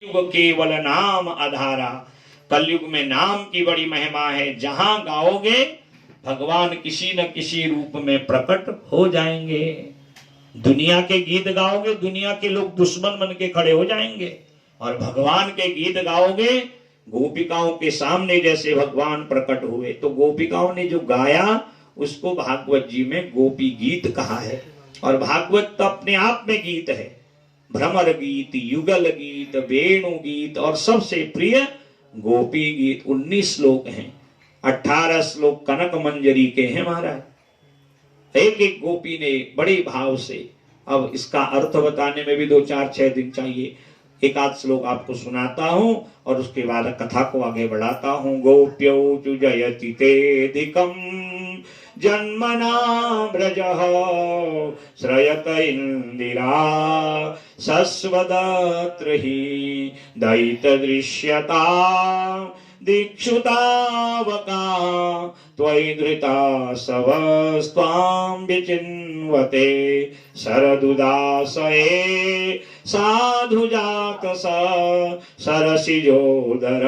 युग केवल नाम आधारा। कलयुग में नाम की बड़ी महिमा है। जहां गाओगे भगवान किसी न किसी रूप में प्रकट हो जाएंगे। दुनिया के गीत गाओगे, दुनिया के लोग दुश्मन बन के खड़े हो जाएंगे, और भगवान के गीत गाओगे, गोपिकाओं के सामने जैसे भगवान प्रकट हुए। तो गोपिकाओं ने जो गाया उसको भागवत जी में गोपी गीत कहा है। और भागवत तो अपने आप में गीत है। भ्रमर गीत, युगल गीत, वेणु गीत और सबसे प्रिय गोपी गीत। 19 श्लोक हैं, 18 श्लोक कनक मंजरी के हैं महाराज। एक एक गोपी ने बड़े भाव से, अब इसका अर्थ बताने में भी 2-4-6 दिन चाहिए। एक आध श्लोक आपको सुनाता हूं और उसके बाद कथा को आगे बढ़ाता हूं। गोप्यौ जयति तेधिकम जन्मना ब्रजः श्रयत इंदिरा सस्वदत्र ही दयित दृश्यता दीक्षुतावका त्वयि धृता सवस्त्वां विचिन्वते शरदुदासये साधुजात सरसिजोदर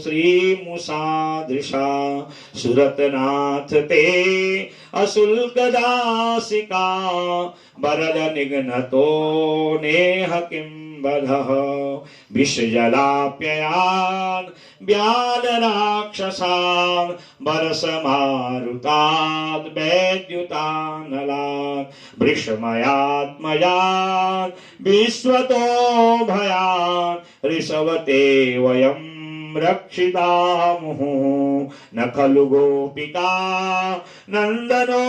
श्रीमुषादृशा सुरतनाथ ते अशुल्कदासिका वरद निघ्नतो नेह किं बधः विषजलाप्ययान् व्यालराक्षसान् बरसमारुतात् वैद्युतानलान् वृषमयात्मयान् विश्वतो भयान् ऋषवते वयं रक्षितामुः न खलु गोपिका नंदनो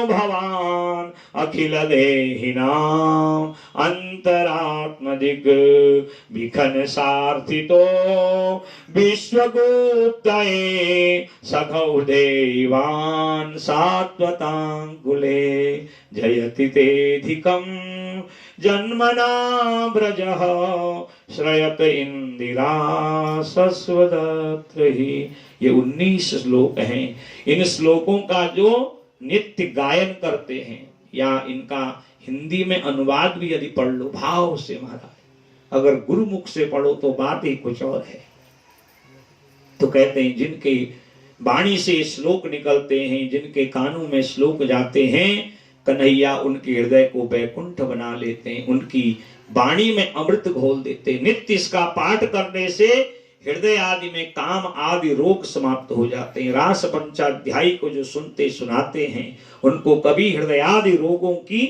भवान् अखिल देहिनां अंतरात्मदिग् विखन सार्थितो विश्वगुप्तये सखौ देवान् सात्वतांकुले जयति तेधिकं जन्मना ब्रजः श्रयत इंदिरा सस्वदत्र ही। ये 19 श्लोक हैं। इन श्लोकों का जो नित्य गायन करते हैं या इनका हिंदी में अनुवाद भी यदि पढ़ लो भाव से महाराज, अगर गुरुमुख से पढ़ो तो बात ही कुछ और है। तो कहते हैं जिनके वाणी से श्लोक निकलते हैं, जिनके कानों में श्लोक जाते हैं, कन्हैया उनके हृदय को बैकुंठ बना लेते हैं, उनकी वाणी में अमृत घोल देते हैं। नित्य इसका पाठ करने से हृदय आदि में काम आदि रोग समाप्त हो जाते हैं। रास पंचाध्यायी को जो सुनते सुनाते हैं उनको कभी हृदय आदि रोगों की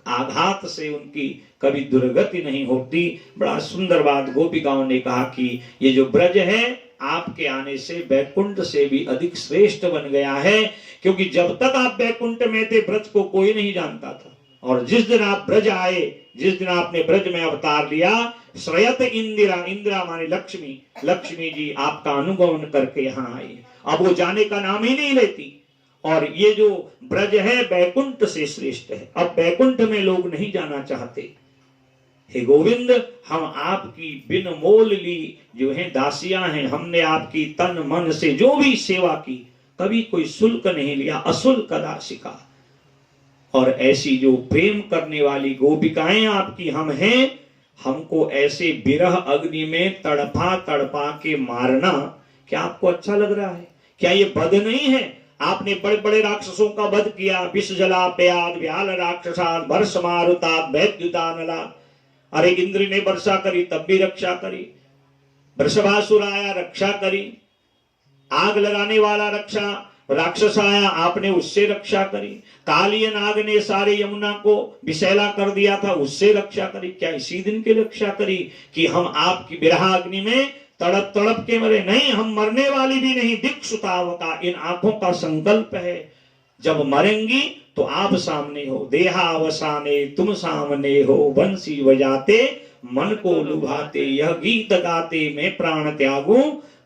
आघात से उनकी कभी दुर्गति नहीं होती। बड़ा सुंदर बात गोपिकाओं ने कहा कि ये जो ब्रज है आपके आने से बैकुंठ से भी अधिक श्रेष्ठ बन गया है, क्योंकि जब तक आप बैकुंठ में थे ब्रज को कोई नहीं जानता था, और जिस दिन आप ब्रज आए, जिस दिन आपने ब्रज में अवतार लिया, श्रयत इंदिरा, इंदिरा माने लक्ष्मी, लक्ष्मी जी आपका अनुगमन करके यहाँ आई। अब वो जाने का नाम ही नहीं लेती। और ये जो ब्रज है बैकुंठ से श्रेष्ठ है। अब बैकुंठ में लोग नहीं जाना चाहते। हे गोविंद, हम आपकी बिन मोल ली जो है दासियां हैं, हमने आपकी तन मन से जो भी सेवा की कभी कोई शुल्क नहीं लिया, अशुल्क दासिका। और ऐसी जो प्रेम करने वाली गोपिकाएं आपकी हम हैं, हमको ऐसे विरह अग्नि में तड़पा तड़पा के मारना क्या आपको अच्छा लग रहा है? क्या ये वध नहीं है? आपने बड़े बड़े राक्षसों का वध किया, विष जलापयाद व्याल राक्षसाद वर्ष मारुताद वैद्युतानलाद। अरे इंद्र ने वर्षा करी तब भी रक्षा करी, वृषभासुर आया रक्षा करी, आग लगाने वाला रक्षा राक्षस आया आपने उससे रक्षा करी, कालिय नाग ने सारे यमुना को विषैला कर दिया था उससे रक्षा करी। क्या इसी दिन की रक्षा करी कि हम आपकी विरह अग्नि में तड़प तड़प के मरे? नहीं, हम मरने वाली भी नहीं। दीक्षुताव का इन आंखों का संकल्प है, जब मरेंगी तो आप सामने हो, देहावसाने तुम सामने हो, बंसी बजाते मन को लुभाते, यह गीत गाते मैं प्राण त्यागू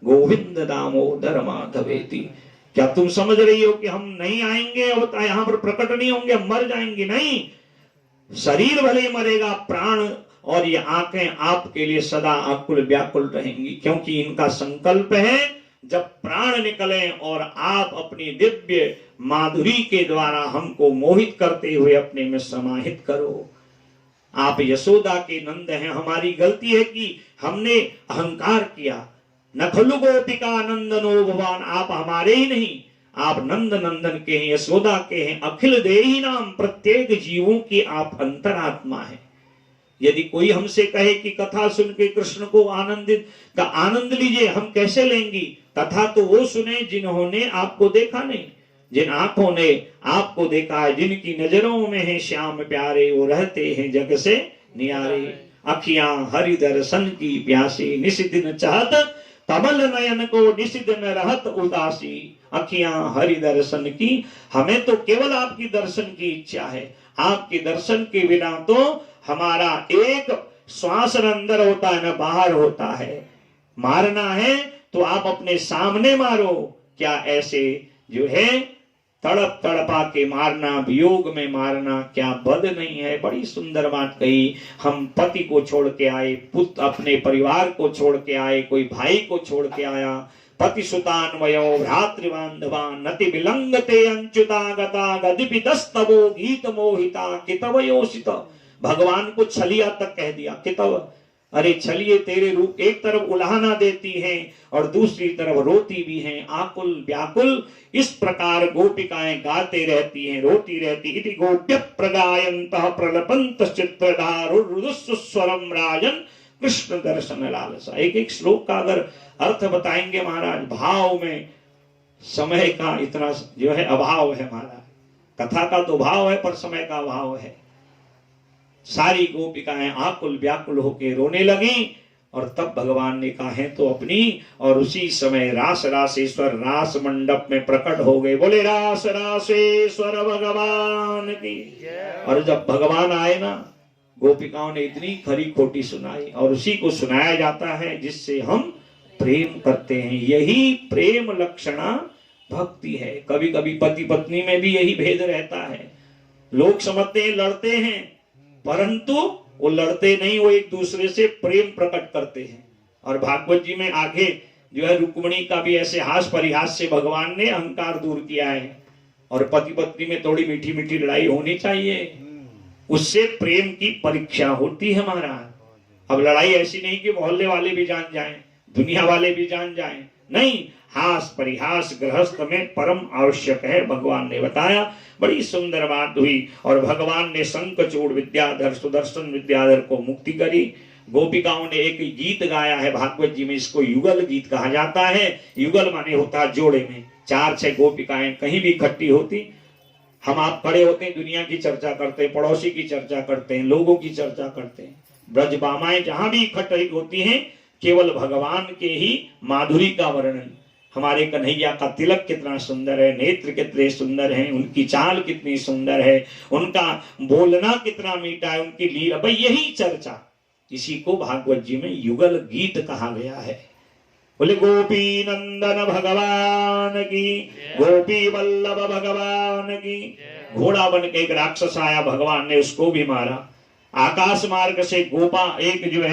गोविंद दामोदर माधवेति। क्या तुम समझ रही हो कि हम नहीं आएंगे और यहाँ पर प्रकट नहीं होंगे, हम मर जाएंगे? नहीं, शरीर भले मरेगा, प्राण और ये आंखें आपके लिए सदा आकुल व्याकुल रहेंगी, क्योंकि इनका संकल्प है जब प्राण निकले और आप अपनी दिव्य माधुरी के द्वारा हमको मोहित करते हुए अपने में समाहित करो। आप यशोदा के नंद हैं। हमारी गलती है कि हमने अहंकार किया। न खलु गोपिका नंदनो भगवान, आप हमारे ही नहीं, आप नंद नंदन के हैं, यशोदा के हैं। अखिल देही नाम, प्रत्येक जीवों की आप अंतरात्मा है। यदि कोई हमसे कहे कि कथा सुन के कृष्ण को आनंद लीजिए, हम कैसे लेंगी? कथा तो वो सुने जिन्होंने आपको देखा नहीं, जिन आंखों ने आपको देखा है, जिनकी नजरों में है श्याम प्यारे, वो रहते हैं जग से नियारे। अखियां हरि दर्शन की प्यासी, निस दिन चाहत कमल नयन को, निस दिन रहत उदासी। अखियां हरि दर्शन की, हमें तो केवल आपकी दर्शन की इच्छा है। आपके दर्शन के बिना तो हमारा एक श्वास अंदर होता है न बाहर होता है। मारना है तो आप अपने सामने मारो, क्या ऐसे जो है तड़प तड़पा के मारना, वियोग में मारना क्या बद नहीं है? बड़ी सुंदर बात कही। हम पति को छोड़ के आए, पुत्र अपने परिवार को छोड़ के आए, कोई भाई को छोड़ के आया। पति सुतान वयो भ्रातृबांधवान नति विलंगते अंच्युता गता गदिपि दस्तवो गीत मोहिता कितवयोषित। भगवान को छलिया तक कह दिया, कितव, अरे छलिए तेरे रूप एक तरफ उलाहना देती हैं और दूसरी तरफ रोती भी हैं, आकुल व्याकुल। इस प्रकार गोपिकाएं गाते रहती हैं, रोती रहती। इति गोप्य प्रगायन्तः प्रलपन्त चित्रधारुरुदस्वरम राजन कृष्ण दर्शन लालसा। एक एक श्लोक का अगर अर्थ बताएंगे महाराज, भाव में समय का इतना जो है अभाव है महाराज। कथा का तो भाव है पर समय का अभाव है। सारी गोपिकाएं आकुल व्याकुल होके रोने लगी और तब भगवान ने कहा है तो अपनी, और उसी समय रास रासेश्वर रास मंडप में प्रकट हो गए। बोले रास रासेश्वर भगवान की। और जब भगवान आए ना, गोपिकाओं ने इतनी खरी खोटी सुनाई, और उसी को सुनाया जाता है जिससे हम प्रेम करते हैं। यही प्रेम लक्षणा भक्ति है। कभी कभी पति पत्नी में भी यही भेद रहता है। लोग समझते हैं लड़ते हैं, परंतु वो लड़ते नहीं, वो एक दूसरे से प्रेम प्रकट करते हैं। और भागवत जी में आगे जो है रुक्मिणी का भी ऐसे हास परिहास से भगवान ने अहंकार दूर किया है। और पति पत्नी में थोड़ी मीठी मीठी लड़ाई होनी चाहिए, उससे प्रेम की परीक्षा होती है महाराज। अब लड़ाई ऐसी नहीं कि मोहल्ले वाले भी जान जाएं, दुनिया वाले भी जान जाएं, नहीं, हास परिहास गृहस्थ में परम आवश्यक है, भगवान ने बताया। बड़ी सुंदर बात हुई। और भगवान ने शंखचूड़ विद्याधर सुदर्शन विद्याधर को मुक्ति करी। गोपिकाओं ने एक गीत गाया है भागवत जी में, इसको युगल गीत कहा जाता है। युगल माने होता है जोड़े में, 4-6 गोपिकाएं कहीं भी इकट्ठी होती। हम आप खड़े होते हैं, दुनिया की चर्चा करते हैं, पड़ोसी की चर्चा करते हैं, लोगों की चर्चा करते हैं। ब्रजबामाएं जहां भी इकट्ठी होती हैं, केवल भगवान के ही माधुरी का वर्णन। हमारे कन्हैया का तिलक कितना सुंदर है, नेत्र कितने सुंदर हैं, उनकी चाल कितनी सुंदर है, उनका बोलना कितना मीठा है, उनकी लीला, भाई यही चर्चा। इसी को भागवत जी में युगल गीत कहा गया है। बोले गोपी नंदन भगवान की, गोपी वल्लभ भगवान की। घोड़ा बन के एक राक्षस आया, भगवान ने उसको भी मारा। आकाश मार्ग से गोपा एक जो है